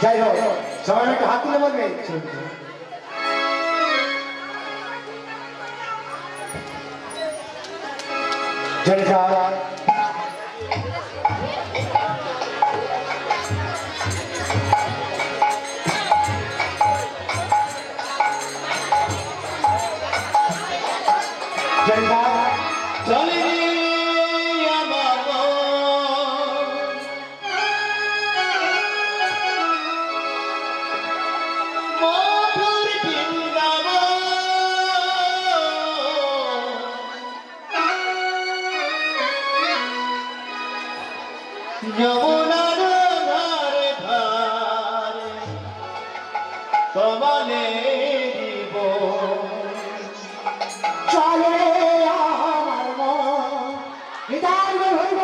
যাই হোক সবাই একটু হাত তুলে বলবে চলে যমুনার ধারে ধারে কমলে দিব চলে আমার মন হৃদয় হইব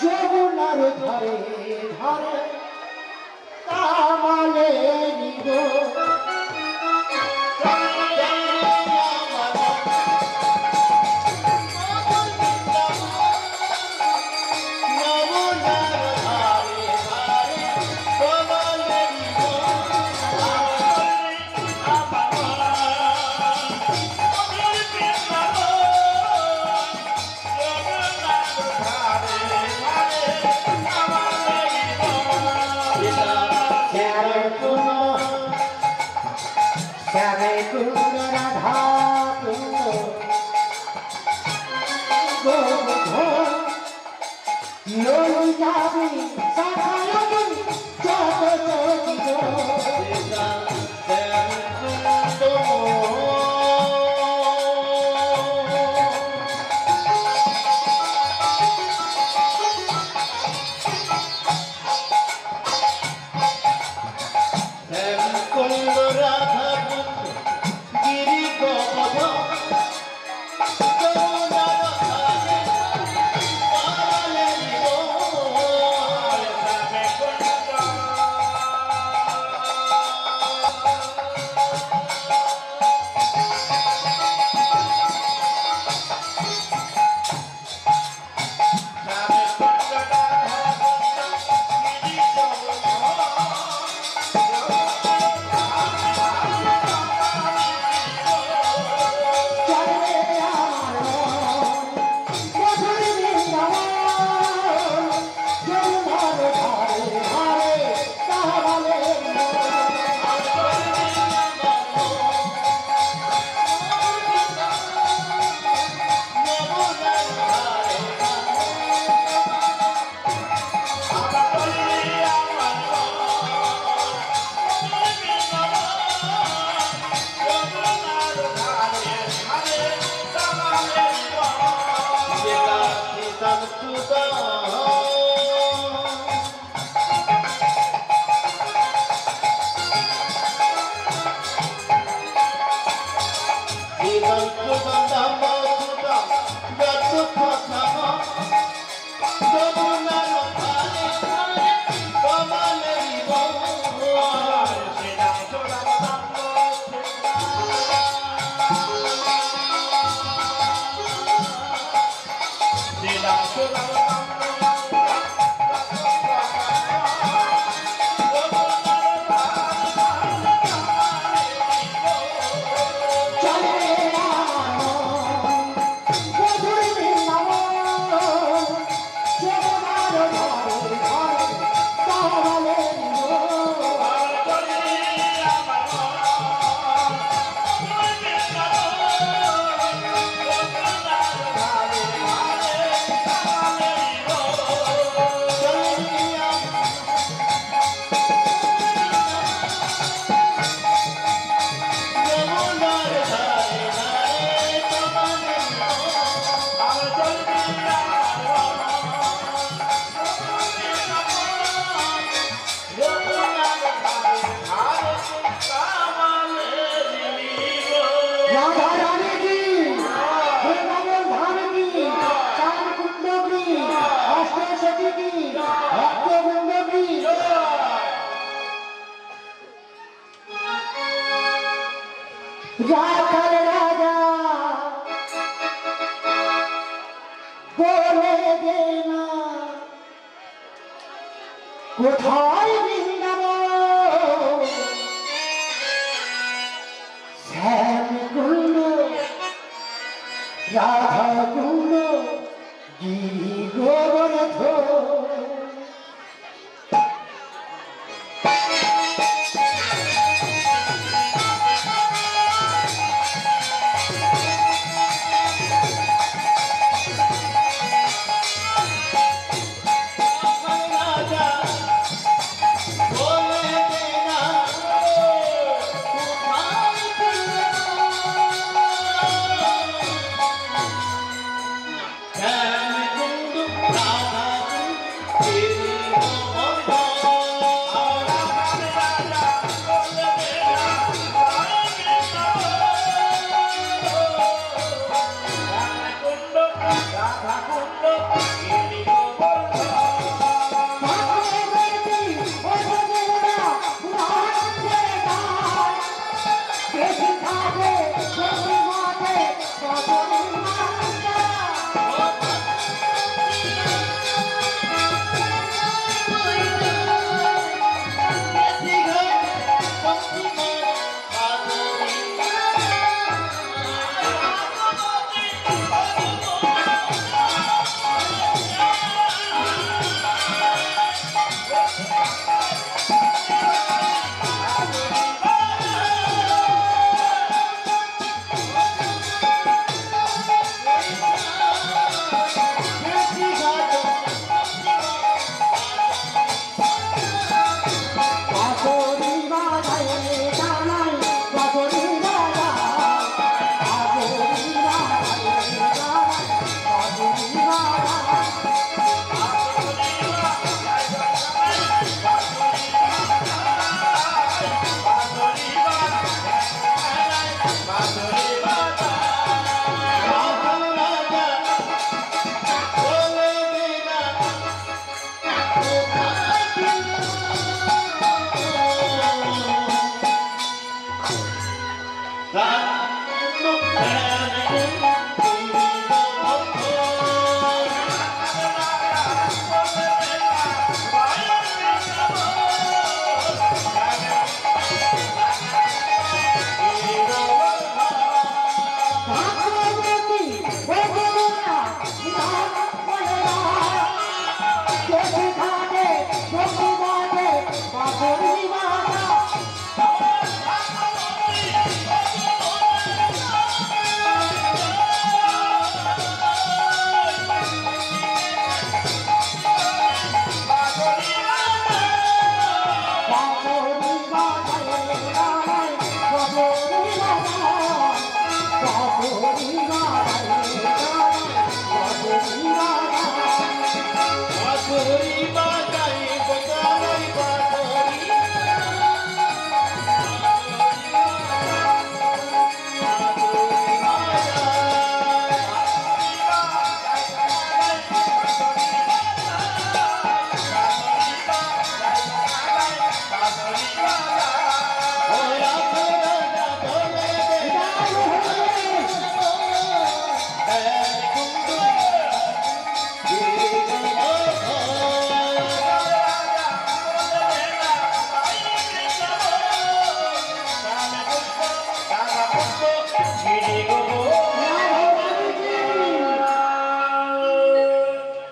যমুনার ধারে ধারে কমলে দিব রাজা বলে দে না কোথায় বৃন্দাবন শ্যাম কুণ্ড রাধা কুণ্ড গিরি গোবর্ধ রাজা বলে দে না কোথায় শ্যাম কুণ্ড রাধা কুণ্ড গিরি গোবর্ধন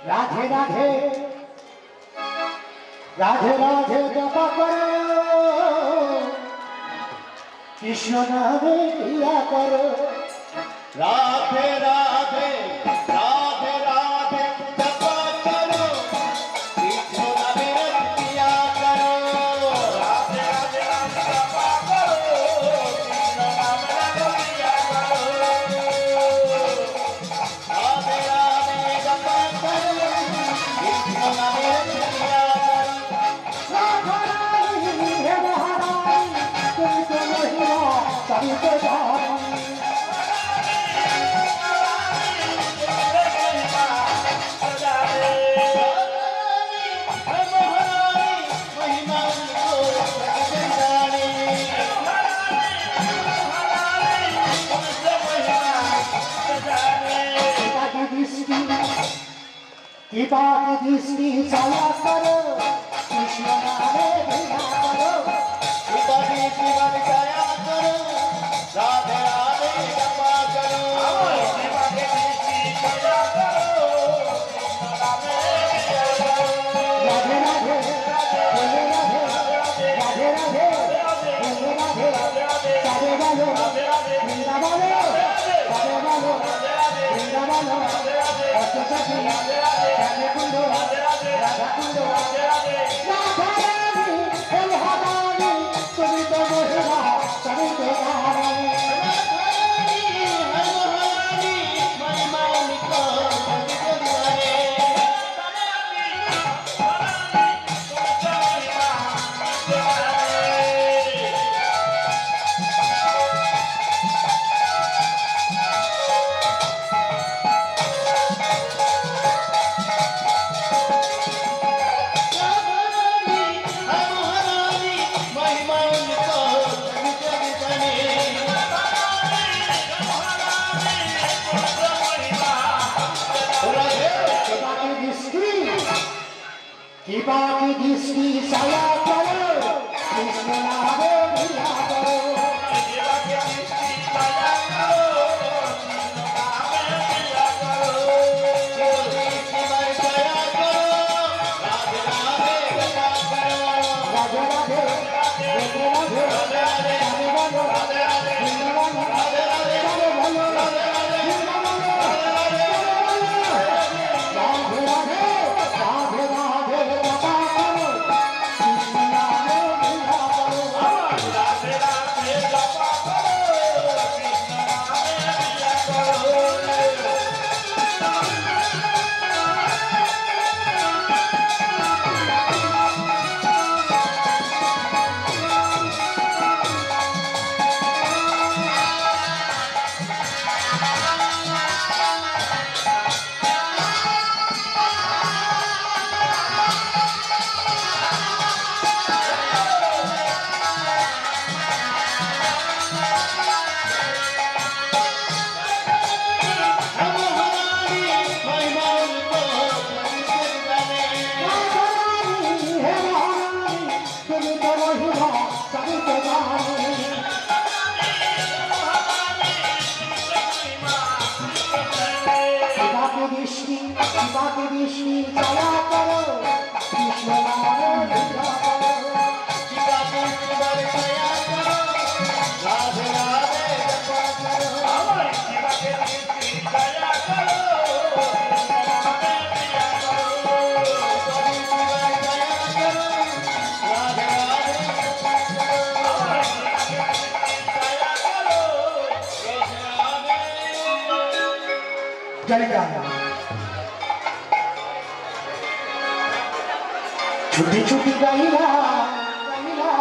রাধে রাধে রাধে রাধে জপা করো কৃষ্ণ নামে ক্রিয়া করো রাধে রাধে রাধে রাধে জপা করো কৃষ্ণ নামে ক্রিয়া করো রাধে রাধে রাধে জপা করো কৃষ্ণ নামে ক্রিয়া করো রাধে রাধে জপা করো কৃষ্ণ নামে ক্রিয়া করো তুমি তো মহিমা কৃপা কি দৃষ্টি ছায়া করো কৃষ্ণ নামে লীলা করো উপাধি জীবন দয়া করো রাধে রাধে জপা করো রাধে রাধে বলে রাধে রাধে রাধে বলে রাধে রাধে বলো বৃন্দা বলো রাধে বলো বৃন্দা বলো অষ্টসখী রাধে কুণ্ড রাধা কুণ্ড রাধারানী হে ভবানী তুমি তো মহিমা তুমি তো রানী কৃপা কি দৃষ্টি ছায়া করো কৃষ্ণ নামে লীলা করো রাধে রাধে বলে রাধে রাধে বলো বৃন্দা বলো রাধে বলো বৃন্দা বলো রাধে রাধে রাধে রাধে জপা করো কৃষ্ণ নামে লীলা করো রাধারানী হে মহারানী তুমি তো মহিমা তুমি তো রানী কৃপা কি দৃষ্টি ছায়া করো কৃষ্ণ নামে লীলা করো রাধে রাধে জপা করো ছুটি ছুটি গাইলা গাইলা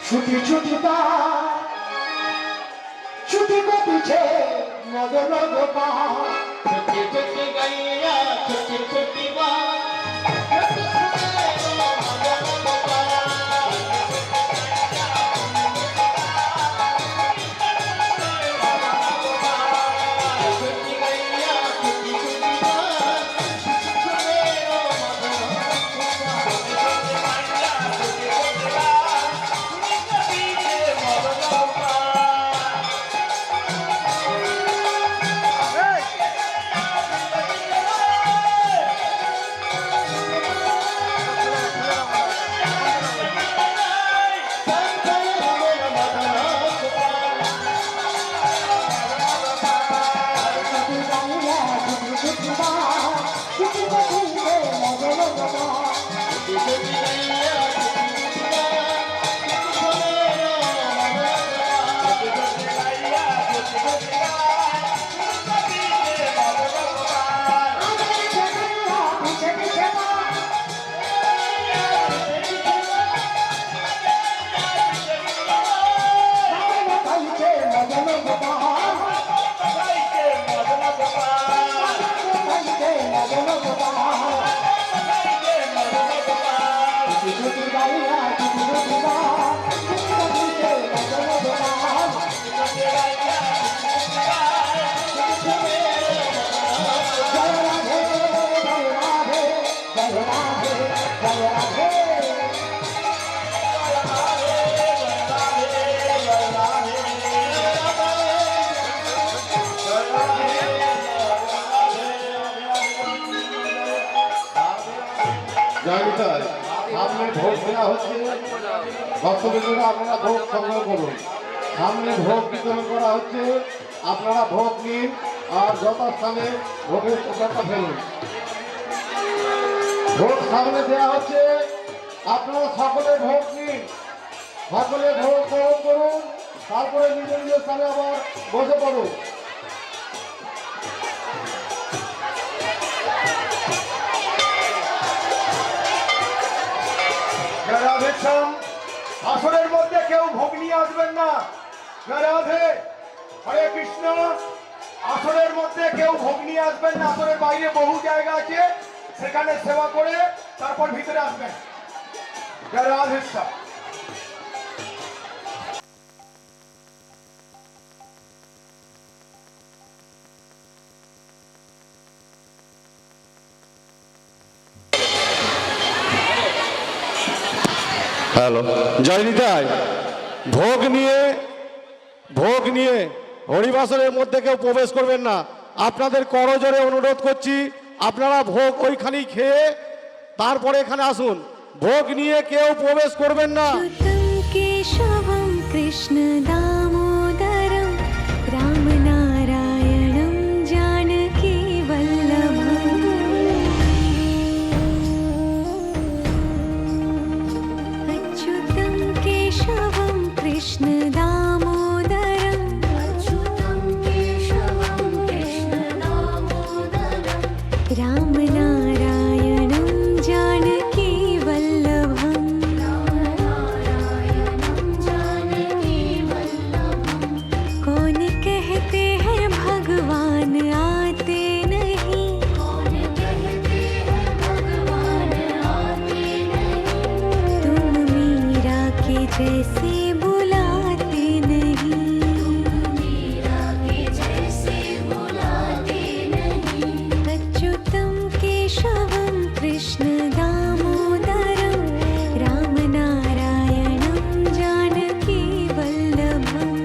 ছুটি ছুটি তা ছুটি को पीछे मदन गोपाल छोटी छोटी गैया छोटी छोटी बात छोटी गैया छोटी छोटी बात জয়নিতাই সামনে ভোগ দেওয়া হচ্ছে, ভক্তবৃন্দরা আপনারা ভোগ সংগ্রহ করুন। সামনে ভোগ বিতরণ করা হচ্ছে, আপনারা ভোগ নিন আর যথাস্থানে ভোগের প্রসাদটা ফেলুন। ভোগ সামনে দেওয়া হচ্ছে, আপনারা সকলে ভোগ নিন, সকলে ভোগ গ্রহণ করুন, তারপরে নিজের নিজের স্থানে আবার বসে পড়ুন। রাধেশ্যাম, আসরের মধ্যে কেউ ভোগ নিয়ে আসবেন না। রাধে, হরে কৃষ্ণ, আসরের মধ্যে কেউ ভোগ নিয়ে আসবেন না। আসরের বাইরে বহু জায়গা আছে, সেখানে সেবা করে তারপর ভিতরে আসবেন। রাধেশ্যাম। হ্যালো, জয়নিতাই ভোগ নিয়ে হরিবাসরের মধ্যে কেউ প্রবেশ করবেন না। আপনাদের করজোরে অনুরোধ করছি, আপনারা ভোগ ওইখানেই খেয়ে তারপরে এখানে আসুন। ভোগ নিয়ে কেউ প্রবেশ করবেন না। केशवं कृष्णदामोदरं रामनारायणं जानकीवल्लभम् अच्युतं केशवं कृष्णदामोदरं रामनारायणं जानकीवल्लभम् कौन कहते हैं भगवान आते नहीं, तुम मीरा के जैसे बुलाते नहीं, अच्युतं केशवं कृष्ण दामोदरं रामनारायणं जानकी वल्लभम्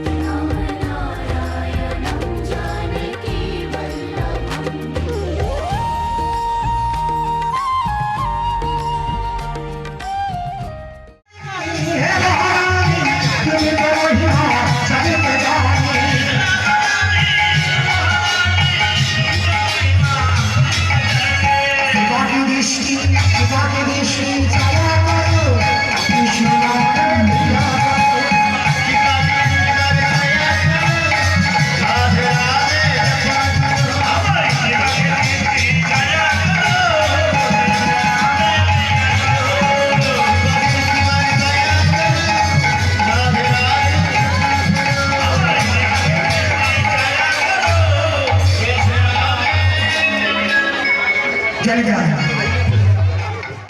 जय जय